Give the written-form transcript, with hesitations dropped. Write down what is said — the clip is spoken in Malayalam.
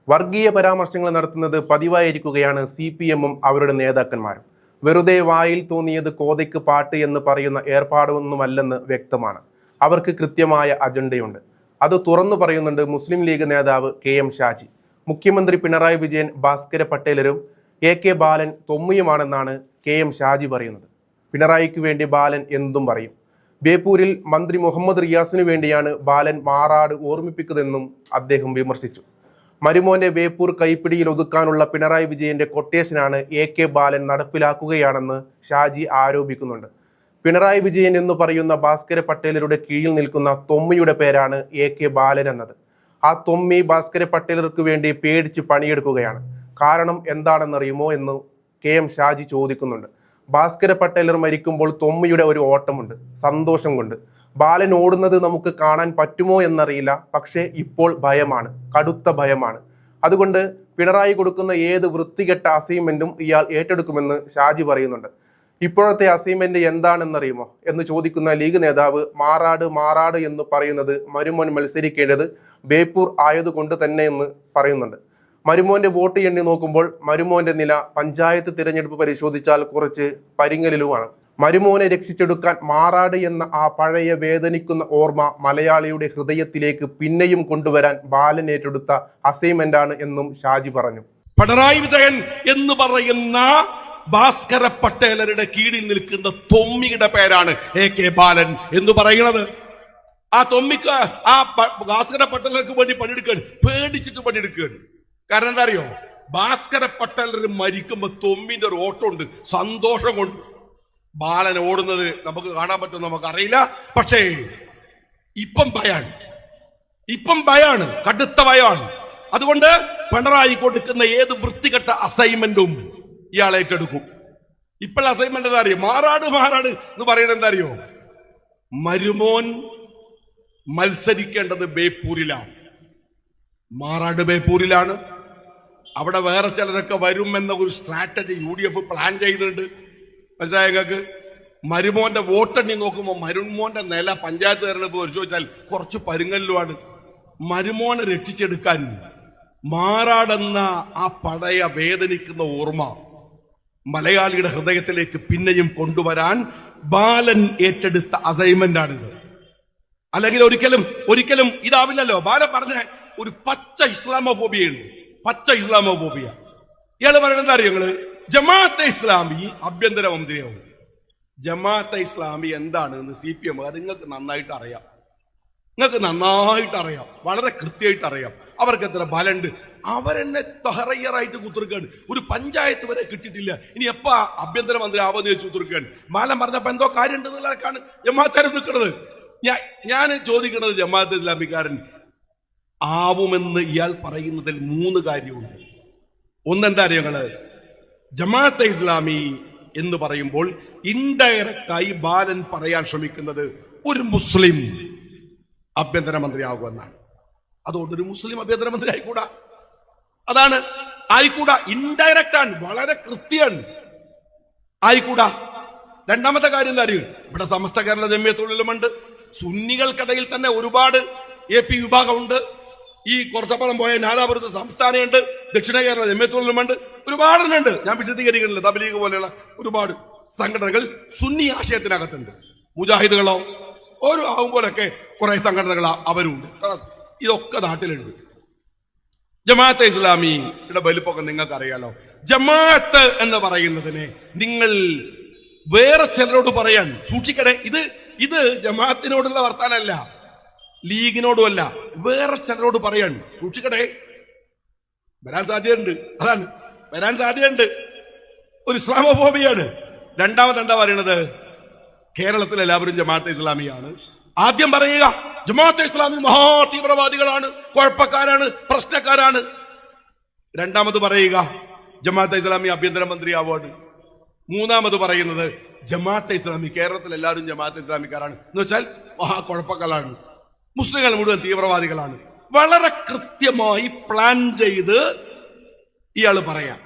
വർഗീയ പരാമർശങ്ങൾ നടത്തുന്നത് പതിവായിരിക്കുകയാണ് CPM-ഉം അവരുടെ നേതാക്കന്മാരും. വെറുതെ വായിൽ തോന്നിയത് കോതയ്ക്ക് പാട്ട് എന്ന് പറയുന്ന ഏർപ്പാടൊന്നുമല്ലെന്ന് വ്യക്തമാണ്. അവർക്ക് കൃത്യമായ അജണ്ടയുണ്ട്. അത് തുറന്നു പറയുന്നുണ്ട് മുസ്ലിം ലീഗ് നേതാവ് KM ഷാജി. മുഖ്യമന്ത്രി പിണറായി വിജയൻ ഭാസ്കര പട്ടേലരും AK ബാലൻ തൊമ്മിയുമാണെന്നാണ് KM ഷാജി പറയുന്നത്. പിണറായിക്ക് വേണ്ടി ബാലൻ എന്തും പറയും. ബേപ്പൂരിൽ മന്ത്രി മുഹമ്മദ് റിയാസിനു വേണ്ടിയാണ് ബാലൻ മാറാട് ഓർമ്മിപ്പിക്കുന്നതെന്നും അദ്ദേഹം വിമർശിച്ചു. മരുമോന്റെ ബേപ്പൂർ കൈപ്പിടിയിൽ ഒതുക്കാനുള്ള പിണറായി വിജയന്റെ കൊട്ടേഷനാണ് AK ബാലൻ നടപ്പിലാക്കുകയാണെന്ന് ഷാജി ആരോപിക്കുന്നുണ്ട്. പിണറായി വിജയൻ എന്ന് പറയുന്ന ഭാസ്കര പട്ടേലരുടെ കീഴിൽ നിൽക്കുന്ന തൊമ്മിയുടെ പേരാണ് AK ബാലൻ എന്നത്. ആ തൊമ്മി ഭാസ്കര പട്ടേലർക്ക് വേണ്ടി പേടിച്ച് പണിയെടുക്കുകയാണ്. കാരണം എന്താണെന്നറിയുമോ എന്ന് KM ഷാജി ചോദിക്കുന്നുണ്ട്. ഭാസ്കര പട്ടേലർ മരിക്കുമ്പോൾ തൊമ്മിയുടെ ഒരു ഓട്ടമുണ്ട്, സന്തോഷം കൊണ്ട്. ബാലൻ ഓടുന്നത് നമുക്ക് കാണാൻ പറ്റുമോ എന്നറിയില്ല, പക്ഷേ ഇപ്പോൾ ഭയമാണ്, കടുത്ത ഭയമാണ്. അതുകൊണ്ട് പിണറായി കൊടുക്കുന്ന ഏത് വൃത്തികെട്ട അസൈൻമെന്റും ഇയാൾ ഏറ്റെടുക്കുമെന്ന് ഷാജി പറയുന്നുണ്ട്. ഇപ്പോഴത്തെ അസൈൻമെന്റ് എന്താണെന്നറിയുമോ എന്ന് ചോദിക്കുന്ന ലീഗ് നേതാവ് മാറാട് എന്ന് പറയുന്നത് മരുമോൻ മത്സരിക്കേണ്ടത് ബേപ്പൂർ ആയതുകൊണ്ട് തന്നെ എന്ന് പറയുന്നുണ്ട്. മരുമോന്റെ വോട്ട് എണ്ണി നോക്കുമ്പോൾ മരുമോന്റെ നില പഞ്ചായത്ത് തിരഞ്ഞെടുപ്പ് പരിശോധിച്ചാൽ കുറച്ച് പരിങ്ങലിലുമാണ്. മരുമോനെ രക്ഷിച്ചെടുക്കാൻ മാറാട് എന്ന ആ പഴയ വേദനിക്കുന്ന ഓർമ്മ മലയാളിയുടെ ഹൃദയത്തിലേക്ക് പിന്നെയും കൊണ്ടുവരാൻ ബാലൻ ഏറ്റെടുത്ത അസൈൻമെന്റാണ് എന്നും ഷാജി പറഞ്ഞു. പിണറായി വിജയൻ എന്ന് പറയുന്ന ഭാസ്കര പട്ടേലരുടെ കീഴിൽ നിൽക്കുന്ന തൊമ്മിയുടെ പേരാണ് AK ബാലൻ എന്ന് പറയുന്നത്. ആ തൊമ്മിക്ക് ആ ഭാസ്കര പട്ടേലർക്ക് വേണ്ടി പണിയെടുക്കുകയാണ്, പേടിച്ചിട്ട് പണിയെടുക്കുകയാണ്. കാരണം എന്താ അറിയോ, ഭാസ്കര പട്ടേലർ മരിക്കുമ്പോ തൊമ്മിന്റെ ഒരു ഓട്ടം ഉണ്ട്, സന്തോഷം കൊണ്ട്. ബാലൻ ഓടുന്നത് നമുക്ക് കാണാൻ പറ്റും, നമുക്കറിയില്ല. പക്ഷേ ഇപ്പം ഭയാണ്, കടുത്ത ഭയാണ്. അതുകൊണ്ട് പിണറായി കൊടുക്കുന്ന ഏത് വൃത്തികെട്ട അസൈൻമെന്റും ഇയാൾ ഏറ്റെടുക്കും. ഇപ്പോൾ അസൈൻമെന്റ് എന്താ അറിയോ, മാറാട് എന്ന് പറയുന്നത് എന്താ അറിയോ, മരുമോൻ മത്സരിക്കേണ്ടത് ബേപ്പൂരിലാണ്. മാറാട് ബേപ്പൂരിലാണ്. അവിടെ വേറെ ചിലരൊക്കെ വരുമെന്ന ഒരു സ്ട്രാറ്റജി UDF പ്ലാൻ ചെയ്യുന്നുണ്ട്. മനസ്സിലായ നിങ്ങൾക്ക്? മരുമോന്റെ വോട്ടെണ്ണി നോക്കുമ്പോൾ മരുമോന്റെ നില പഞ്ചായത്ത് തെരഞ്ഞെടുപ്പ് പരിശോധിച്ചാൽ കുറച്ച് പരുങ്ങലിലുമാണ്. മരുമോനെ രക്ഷിച്ചെടുക്കാൻ മാറാടെന്ന ആ പഴയ വേദനിക്കുന്ന ഓർമ്മ മലയാളിയുടെ ഹൃദയത്തിലേക്ക് പിന്നെയും കൊണ്ടുവരാൻ ബാലൻ ഏറ്റെടുത്ത അസൈൻമെന്റാണിത്. അല്ലെങ്കിൽ ഒരിക്കലും ഇതാവില്ലല്ലോ. ബാലൻ പറഞ്ഞ ഒരു പച്ച ഇസ്ലാമോഫോബിയുണ്ട്, പച്ച ഇസ്ലാമോഫോബിയ. ഇയാള് പറയുന്നത് എന്താ അറിയോ, നിങ്ങള് ജമാഅത്തെ ഇസ്ലാമി ആഭ്യന്തര മന്ത്രിയാവും. ജമാഅത്തെ ഇസ്ലാമി എന്താണ് എന്ന് CPM അത് നിങ്ങൾക്ക് നന്നായിട്ട് അറിയാം, വളരെ കൃത്യമായിട്ട് അറിയാം. അവർക്ക് എത്ര ബലുണ്ട്. അവരെന്നെ തഹറയ്യറായിട്ട് കുത്തിർക്കാണ്. ഒരു പഞ്ചായത്ത് വരെ കിട്ടിയിട്ടില്ല. ഇനി എപ്പാ ആഭ്യന്തര മന്ത്രി ആവെന്ന് ചോദിച്ചു കുത്തിർക്കാണ്. മാലം പറഞ്ഞപ്പോ എന്തോ കാര്യം ഉണ്ടെന്നുള്ളതാണ് ജമാഅത്താരൻ നിൽക്കുന്നത്. ഞാൻ ചോദിക്കുന്നത്, ജമാഅത്തെ ഇസ്ലാമിക്കാരൻ ആവുമെന്ന് ഇയാൾ പറയുന്നതിൽ 3 കാര്യമുണ്ട്. ഒന്നെന്താ അറിയോ നിങ്ങള്, ജമാഅത്തെ ഇസ്ലാമി എന്ന് പറയുമ്പോൾ ഇൻഡയറക്റ്റായി ബാലൻ പറയാൻ ശ്രമിക്കുന്നത് ഒരു മുസ്ലിം ആഭ്യന്തരമന്ത്രി ആകുമെന്നാണ്. അതുകൊണ്ട് ഒരു മുസ്ലിം ആഭ്യന്തരമന്ത്രി ആയിക്കൂടാ, ആയിക്കൂടാ. ഇൻഡയറക്റ്റ് ആണ്, വളരെ കൃത്യമാണ്, ആയിക്കൂടാ. രണ്ടാമത്തെ കാര്യം എന്താ അറിയോ, ഇവിടെ സമസ്ത കേരള ജമിയത്തുൽ ഉലമയുണ്ട്. സുന്നികൾക്കിടയിൽ തന്നെ ഒരുപാട് AP വിഭാഗമുണ്ട്. ഈ കുറച്ചപ്പുറം പോയ നാദാപുരത്ത് സംസ്ഥാനമുണ്ട്, ദക്ഷിണ കേരള ജമിയത്തുൽ ഉലമയുണ്ട്, ഒരുപാടെണ്ണുണ്ട്. ഞാൻ വിശദീകരിക്കുന്നില്ല. തബ്ലീഗ് പോലെയുള്ള ഒരുപാട് സംഘടനകൾ സുന്നി ആശയത്തിനകത്തുണ്ട്. മുജാഹിദുകളോ ഓരോ ആവുമ്പോഴൊക്കെ കുറെ സംഘടനകൾ അവരുണ്ട്. ഇതൊക്കെ നാട്ടിലുണ്ട്. ജമാഅത്തെ ഇസ്ലാമിയുടെ വലിപ്പമൊക്കെ നിങ്ങൾക്ക് അറിയാലോ. ജമാഅത്ത് എന്ന് പറയുന്നതിനെ നിങ്ങൾ വേറെ ചിലരോട് പറയാൻ സൂക്ഷിക്കണേ. ഇത് ജമാഅത്തിനോടുള്ള വർത്താനല്ല, ലീഗിനോടുമല്ല, വേറെ ചിലരോട് പറയാൻ സൂക്ഷിക്കട്ടെ. വരാൻ സാധ്യതയുണ്ട്. ഒരു ഇസ്ലാമോഫോബിയാണ്. രണ്ടാമത് എന്താ പറയണത്, കേരളത്തിൽ എല്ലാവരും ജമാഅത്തെ ഇസ്ലാമിയാണ്. ആദ്യം പറയുക ജമാഅത്തെ ഇസ്ലാമി മഹാ തീവ്രവാദികളാണ്, കുഴപ്പക്കാരാണ്, പ്രശ്നക്കാരാണ്. രണ്ടാമത് പറയുക ജമാഅത്തെ ഇസ്ലാമി ആഭ്യന്തരമന്ത്രി അവാർഡ്. മൂന്നാമത് പറയുന്നത് ജമാഅത്തെ ഇസ്ലാമി കേരളത്തിൽ എല്ലാവരും ജമാഅത്തെ ഇസ്ലാമിക്കാരാണ് എന്ന് വെച്ചാൽ മഹാ കുഴപ്പക്കാരാണ്, മുസ്ലിങ്ങൾ മുഴുവൻ തീവ്രവാദികളാണ്. വളരെ കൃത്യമായി പ്ലാൻ ചെയ്ത് ഇയാൾ പറയാം.